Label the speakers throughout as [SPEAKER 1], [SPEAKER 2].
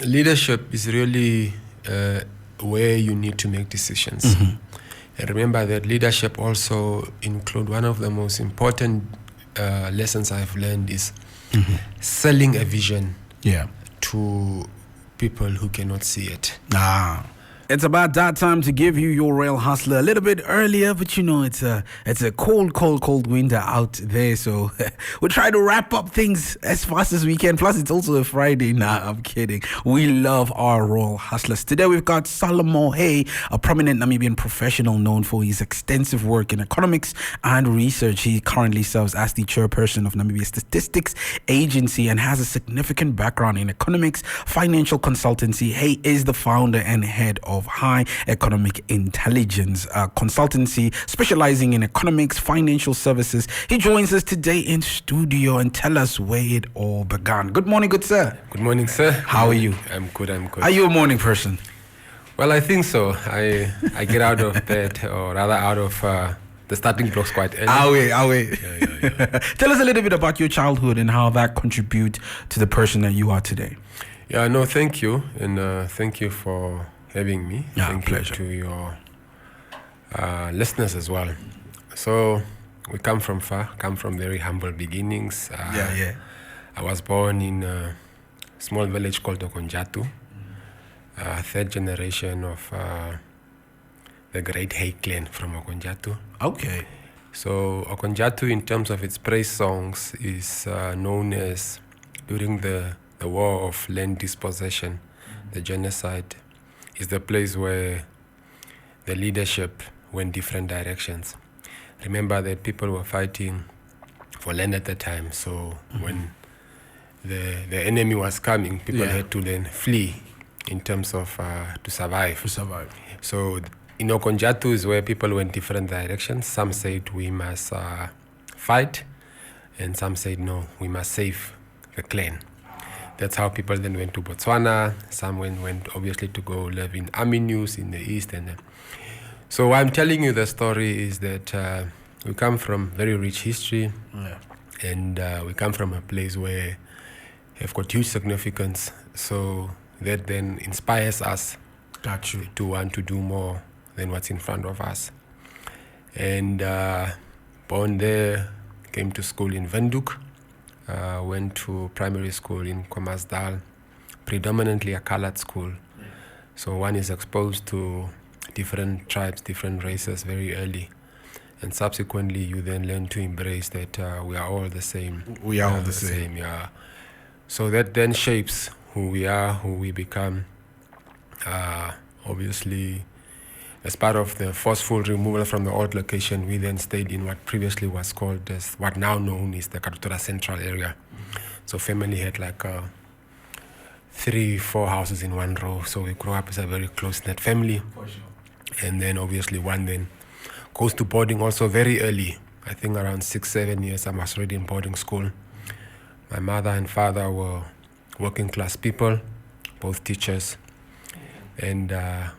[SPEAKER 1] Leadership is really where you need to make decisions. And remember that leadership also include one of the most important lessons I've learned is selling a vision to people who cannot see it.
[SPEAKER 2] It's about that time to give you your Real Hustler a little bit earlier, but it's a cold winter out there, so we'll try to wrap up things as fast as we can. Plus, it's also a Friday. Nah, I'm kidding. We love our Real Hustlers. Today, we've got Salomo Hei, a prominent Namibian professional known for his extensive work in economics and research. He currently serves as the chairperson of Namibia Statistics Agency and has a significant background in economics, financial consultancy. Hei is the founder and head of High Economic Intelligence consultancy specializing in economics, financial services. He joins us today in studio and tell us where it all began. Good morning, good sir.
[SPEAKER 1] Good morning, sir.
[SPEAKER 2] How are you?
[SPEAKER 1] I'm good.
[SPEAKER 2] Are you a morning person?
[SPEAKER 1] Well, I think so. I get out of bed, or rather out of the starting blocks quite early.
[SPEAKER 2] Yeah. Tell us a little bit about your childhood and how that contributes to the person that you are today.
[SPEAKER 1] Yeah, no, thank you. And thank you for having me. Thank
[SPEAKER 2] pleasure.
[SPEAKER 1] you to your listeners as well. So we come from very humble beginnings. I was born in a small village called Okonjatu, third generation of the great Hei clan from Okonjatu.
[SPEAKER 2] Okay.
[SPEAKER 1] So Okonjatu, in terms of its praise songs, is known as, during the war of land dispossession, the genocide, is the place where the leadership went different directions. Remember that people were fighting for land at the time, so when the enemy was coming, people had to then flee in terms of to survive. So in Okonjatu is where people went different directions. Some said we must fight, and some said no, we must save the clan. That's how people then went to Botswana. Some went obviously to go live in Aminus in the east. So why I'm telling you the story is that we come from very rich history, and we come from a place where have got huge significance. So that then inspires us to want to do more than what's in front of us. And born there, came to school in Windhoek. Went to primary school in Khomasdal, predominantly a colored school. So one is exposed to different tribes, different races very early. And subsequently, you then learn to embrace that we are all the same.
[SPEAKER 2] We are all the same.
[SPEAKER 1] So that then shapes who we are, who we become. Obviously, as part of the forceful removal from the old location, we then stayed in what previously was called as what now known is the Katutura Central area. So family had like 3-4 houses in one row. So we grew up as a very close-knit family.
[SPEAKER 2] For sure.
[SPEAKER 1] And then obviously one then goes to boarding also very early. I think around 6-7 years I was already in boarding school. My mother and father were working class people, both teachers. And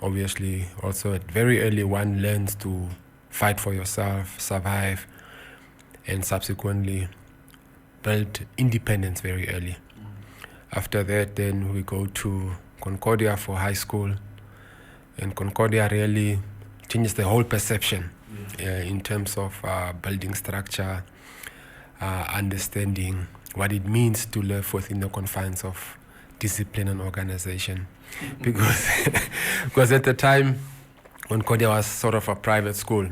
[SPEAKER 1] obviously, also at very early, one learns to fight for yourself, survive, and subsequently build independence very early. After that, then we go to Concordia for high school. And Concordia really changes the whole perception in terms of building structure, understanding what it means to live within the confines of discipline and organization. Because at the time, Concordia was sort of a private school,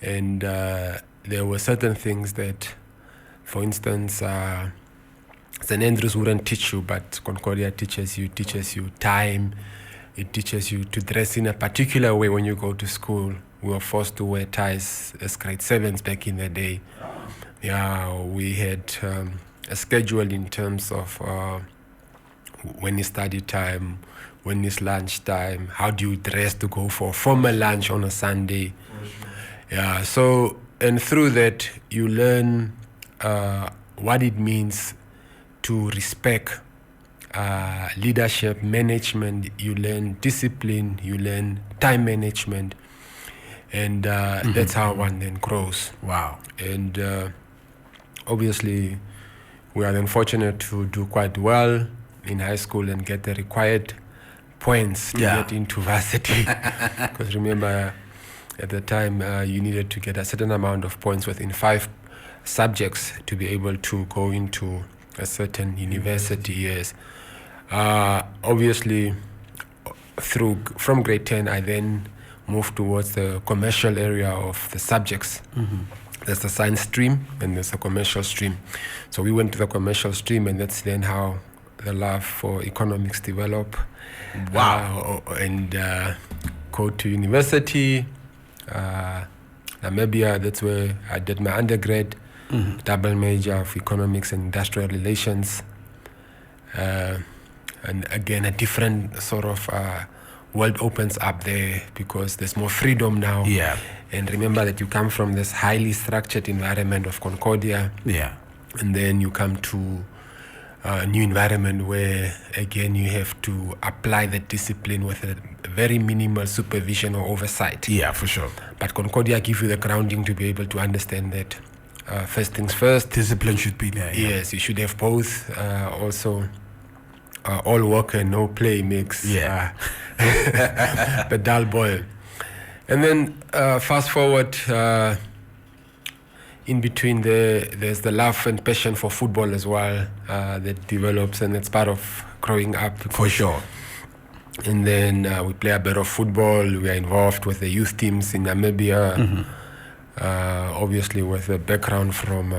[SPEAKER 1] and there were certain things that, for instance, St. Andrews wouldn't teach you, but Concordia teaches you time. It teaches you to dress in a particular way when you go to school. We were forced to wear ties as grade 7s back in the day. We had a schedule in terms of when is study time, when is lunch time, how do you dress to go for formal lunch on a Sunday. So, and through that, you learn what it means to respect leadership, management. You learn discipline, you learn time management, and that's how one then grows.
[SPEAKER 2] Wow.
[SPEAKER 1] And obviously, we are then fortunate to do quite well in high school and get the required points to get into varsity. Because remember, at the time, you needed to get a certain amount of points within 5 subjects to be able to go into a certain university. Yes. Obviously, from grade 10, I then moved towards the commercial area of the subjects. There's the science stream and there's the commercial stream. So we went to the commercial stream, and that's then how the love for economics developed.
[SPEAKER 2] Wow.
[SPEAKER 1] And go to university, Namibia. That's where I did my undergrad, double major of economics and industrial relations. And again, a different sort of world opens up there because there's more freedom now.
[SPEAKER 2] Yeah.
[SPEAKER 1] And remember that you come from this highly structured environment of Concordia.
[SPEAKER 2] Yeah.
[SPEAKER 1] And then you come to a new environment where, again, you have to apply the discipline with a very minimal supervision or oversight.
[SPEAKER 2] Yeah, for sure.
[SPEAKER 1] But Concordia gives you the grounding to be able to understand that first things first.
[SPEAKER 2] Discipline should be there. Yeah.
[SPEAKER 1] Yes, you should have both. Also, all work and no play makes the dull boil. And then fast forward, in between there's the love and passion for football as well that develops, and it's part of growing up.
[SPEAKER 2] For sure.
[SPEAKER 1] And then we play a bit of football. We are involved with the youth teams in Namibia, obviously with a background from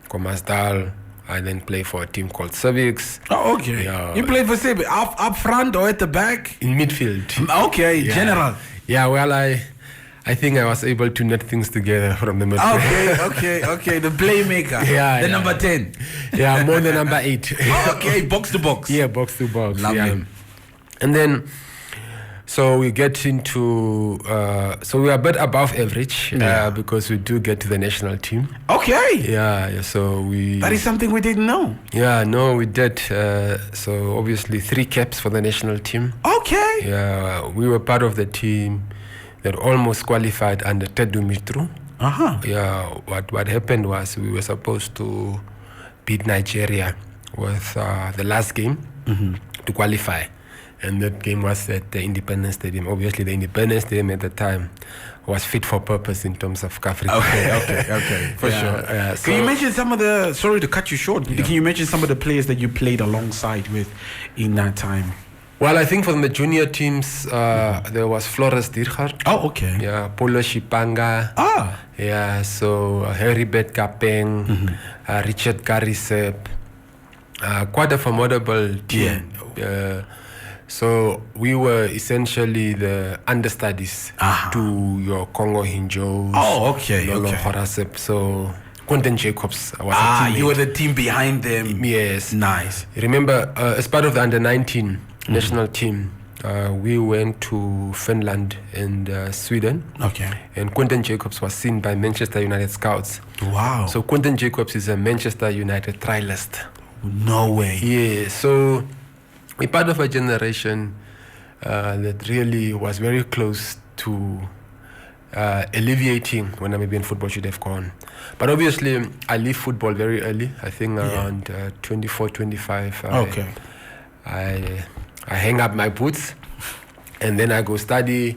[SPEAKER 1] Komasdal. I then play for a team called Civics.
[SPEAKER 2] Oh, okay. You play for Civics up front or at the back?
[SPEAKER 1] In midfield.
[SPEAKER 2] Okay, general.
[SPEAKER 1] Yeah, well, I think I was able to knit things together from the midfield.
[SPEAKER 2] Okay. The playmaker. The number 10.
[SPEAKER 1] Yeah, more than number 8.
[SPEAKER 2] Okay, box to box.
[SPEAKER 1] Yeah, box to box.
[SPEAKER 2] Lovely.
[SPEAKER 1] Yeah. And then, so we get into, so we are a bit above average because we do get to the national team.
[SPEAKER 2] Okay.
[SPEAKER 1] Yeah, so we...
[SPEAKER 2] That is something we didn't know.
[SPEAKER 1] Yeah, no, we did. So obviously 3 caps for the national team.
[SPEAKER 2] Okay.
[SPEAKER 1] Yeah, we were part of the team that almost qualified under Tedu Mitru. Yeah, what happened was we were supposed to beat Nigeria with the last game to qualify. And that game was at the Independence Stadium. Obviously, the Independence Stadium at the time was fit for purpose in terms of Africa.
[SPEAKER 2] Okay. For sure.
[SPEAKER 1] So
[SPEAKER 2] can you mention some of the... Sorry to cut you short. Can you mention some of the players that you played alongside with in that time?
[SPEAKER 1] Well, I think from the junior teams, there was Flores Dirchard.
[SPEAKER 2] Oh, okay.
[SPEAKER 1] Yeah, Polo Shipanga. Yeah, so Heribert Kapeng, Richard Karisep. Quite a formidable team.
[SPEAKER 2] Yeah.
[SPEAKER 1] So we were essentially the understudies to your Congo Hinjos.
[SPEAKER 2] Oh, okay.
[SPEAKER 1] Lolo Horasep. So Quentin Jacobs was a teammate.
[SPEAKER 2] You were the team behind them.
[SPEAKER 1] Yes.
[SPEAKER 2] Nice.
[SPEAKER 1] Remember, as part of the under-19 national team, we went to Finland and Sweden.
[SPEAKER 2] Okay.
[SPEAKER 1] And Quentin Jacobs was seen by Manchester United scouts.
[SPEAKER 2] Wow.
[SPEAKER 1] So Quentin Jacobs is a Manchester United trialist.
[SPEAKER 2] No way.
[SPEAKER 1] Yeah, so we're part of a generation that really was very close to alleviating when Namibian football should have gone. But obviously, I leave football very early. I think around 24, 25. I hang up my boots and then I go study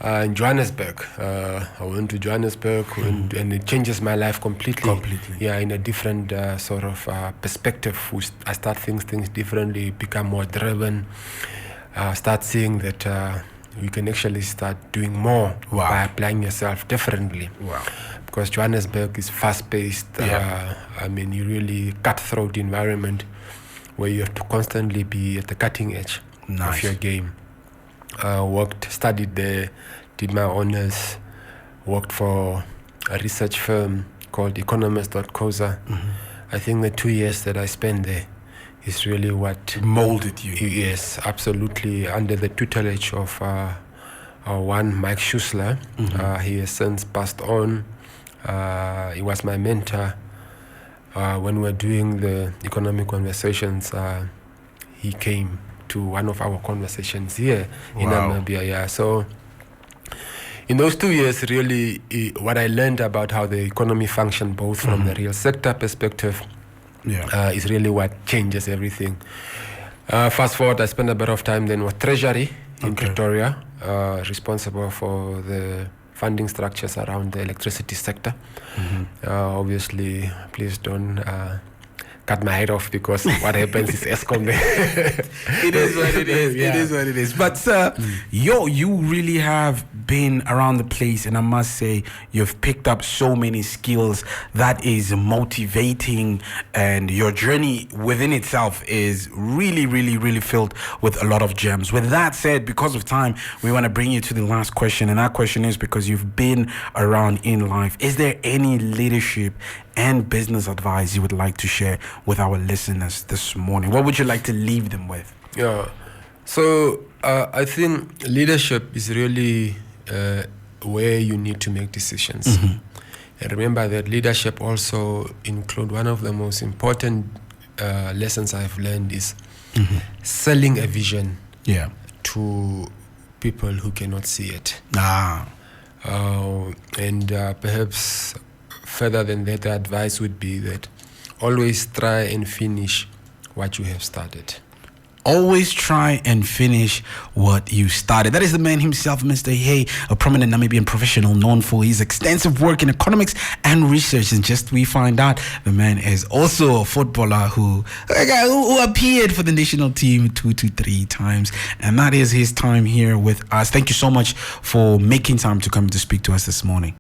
[SPEAKER 1] in Johannesburg. I went to Johannesburg and it changes my life completely. Yeah, in a different sort of perspective. I start things differently, become more driven. Start seeing that you can actually start doing more by applying yourself differently.
[SPEAKER 2] Wow.
[SPEAKER 1] Because Johannesburg is fast-paced. I mean, you really cutthroat environment where you have to constantly be at the cutting edge of your game. Studied there, did my honors, worked for a research firm called Economist.coza. I think the 2 years that I spent there is really what
[SPEAKER 2] molded you.
[SPEAKER 1] Yes, absolutely. Under the tutelage of one Mike Schussler. He has since passed on. He was my mentor. When we were doing the economic conversations, he came to one of our conversations here in Namibia. Yeah, so in those 2 years, really, what I learned about how the economy functioned, both from the real sector perspective, is really what changes everything. Fast forward, I spent a bit of time then with Treasury in
[SPEAKER 2] Okay.
[SPEAKER 1] Pretoria, responsible for the funding structures around the electricity sector. Obviously, please don't cut my head off, because what happens is Eskom.
[SPEAKER 2] It is what it is.
[SPEAKER 1] Yeah.
[SPEAKER 2] It is what it is. But sir, you really have been around the place, and I must say you've picked up so many skills that is motivating, and your journey within itself is really, really, really filled with a lot of gems. With that said, because of time, we want to bring you to the last question, and that question is, because you've been around in life, is there any leadership and business advice you would like to share with our listeners this morning? What would you like to leave them with?
[SPEAKER 1] Yeah. So I think leadership is really where you need to make decisions. And remember that leadership also include one of the most important lessons I've learned is selling a vision
[SPEAKER 2] Yeah.
[SPEAKER 1] to people who cannot see it. And perhaps further than that, the advice would be that always try and finish what you have started.
[SPEAKER 2] Always try and finish what you started. That is the man himself, Mr. Hei, a prominent Namibian professional known for his extensive work in economics and research. And just we find out, the man is also a footballer who appeared for the national team 2 to 3 times. And that is his time here with us. Thank you so much for making time to come to speak to us this morning.